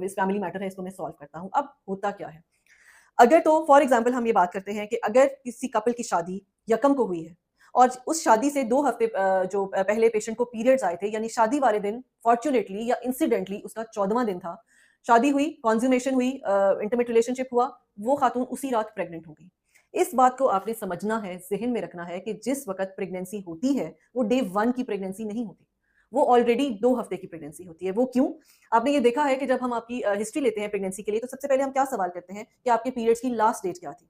इस family matter है, इसको मैं सॉल्व करता हूँ। अब होता क्या है, अगर तो फॉर एग्जाम्पल हम ये बात करते हैं कि अगर किसी कपल की शादी यकम को हुई है और उस शादी से 2 हफ्ते जो पहले पेशेंट को पीरियड्स आए थे, यानी शादी वाले दिन फॉर्चुनेटली या इंसिडेंटली उसका 14वां दिन था, शादी हुई, कॉन्ज्यूमेशन हुई, इंटीमेट रिलेशनशिप हुआ, वो खातून उसी रात प्रेग्नेंट हो गई। इस बात को आपने समझना है, जहन में रखना है कि जिस वक्त प्रेगनेंसी होती है वो डे 1 की प्रेगनेंसी नहीं होती, वो ऑलरेडी 2 हफ्ते की प्रेगनेंसी होती है। वो क्यों? आपने ये देखा है कि जब हम आपकी हिस्ट्री लेते हैं प्रेगनेंसी के लिए, तो सबसे पहले हम क्या सवाल करते हैं कि आपके पीरियड्स की लास्ट डेट क्या थी।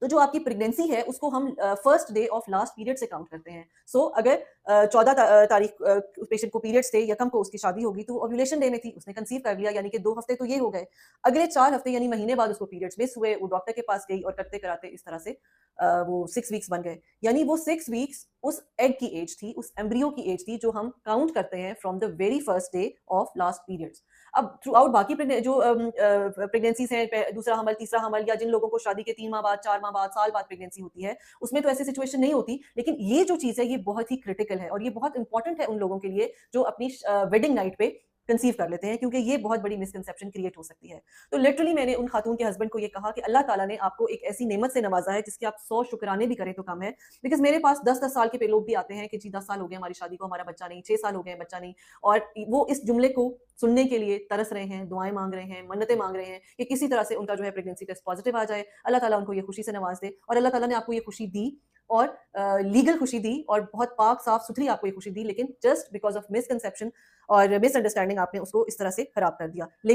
तो जो आपकी प्रेगनेंसी है उसको हम first day of last period से काउंट करते हैं। सो अगर 14 तारीख पेशेंट को पीरियड्स थे, यकम को उसकी शादी होगी, तो ओव्यूलेशन डे में थी, उसने कंसीव कर लिया, यानी कि 2 हफ्ते तो ये हो गए। अगले 4 हफ्ते यानी महीने बाद उसको पीरियड्स मिस हुए, वो डॉक्टर के पास गई और करते कराते इस तरह से वो 6 वीक्स बन गए। यानी वो 6 वीक्स उस एग की एज थी, उस एम्ब्रियो की एज थी, जो हम काउंट करते हैं from the very first day of last periods. अब थ्रू आउट बाकी जो प्रेगनेंसीज हैं, दूसरा हमल, तीसरा हमल, या जिन लोगों को शादी के 3 माह बाद, 4 माह बाद, साल बाद प्रेगनेंसी होती है, उसमें तो ऐसी सिचुएशन नहीं होती। लेकिन ये जो चीज़ है ये बहुत ही क्रिटिकल है और ये बहुत इंपॉर्टेंट है उन लोगों के लिए जो अपनी वेडिंग नाइट पे कंसीव कर लेते हैं, क्योंकि ये बहुत बड़ी मिसकंसेप्शन क्रिएट हो सकती है। तो लिटरली मैंने उन खातून के हस्बैंड को ये कहा कि अल्लाह ताला ने आपको एक ऐसी नेमत से नवाजा है जिसके आप 100 शुक्राने भी करें तो कम है। बिकॉज मेरे पास 10-10 साल के लोग भी आते हैं कि जी 10 साल हो गए हमारी शादी को, हमारा बच्चा नहीं, 6 साल हो गए बच्चा नहीं, और वो इस जुमले को सुनने के लिए तरस रहे हैं, दुआएं मांग रहे हैं, मन्नतें मांग रहे हैं कि किसी तरह से उनका जो है प्रेगनेंसी टेस्ट पॉजिटिव आ जाए, अल्लाह ताला उनको ये खुशी से नवाज दे। और अल्लाह ताला ने आपको ये खुशी दी, और लीगल खुशी दी, और बहुत पाक साफ सुथरी आपको ये खुशी दी, लेकिन जस्ट बिकॉज ऑफ मिसकंसेप्शन और मिसअंडरस्टैंडिंग आपने उसको इस तरह से खराब कर दिया।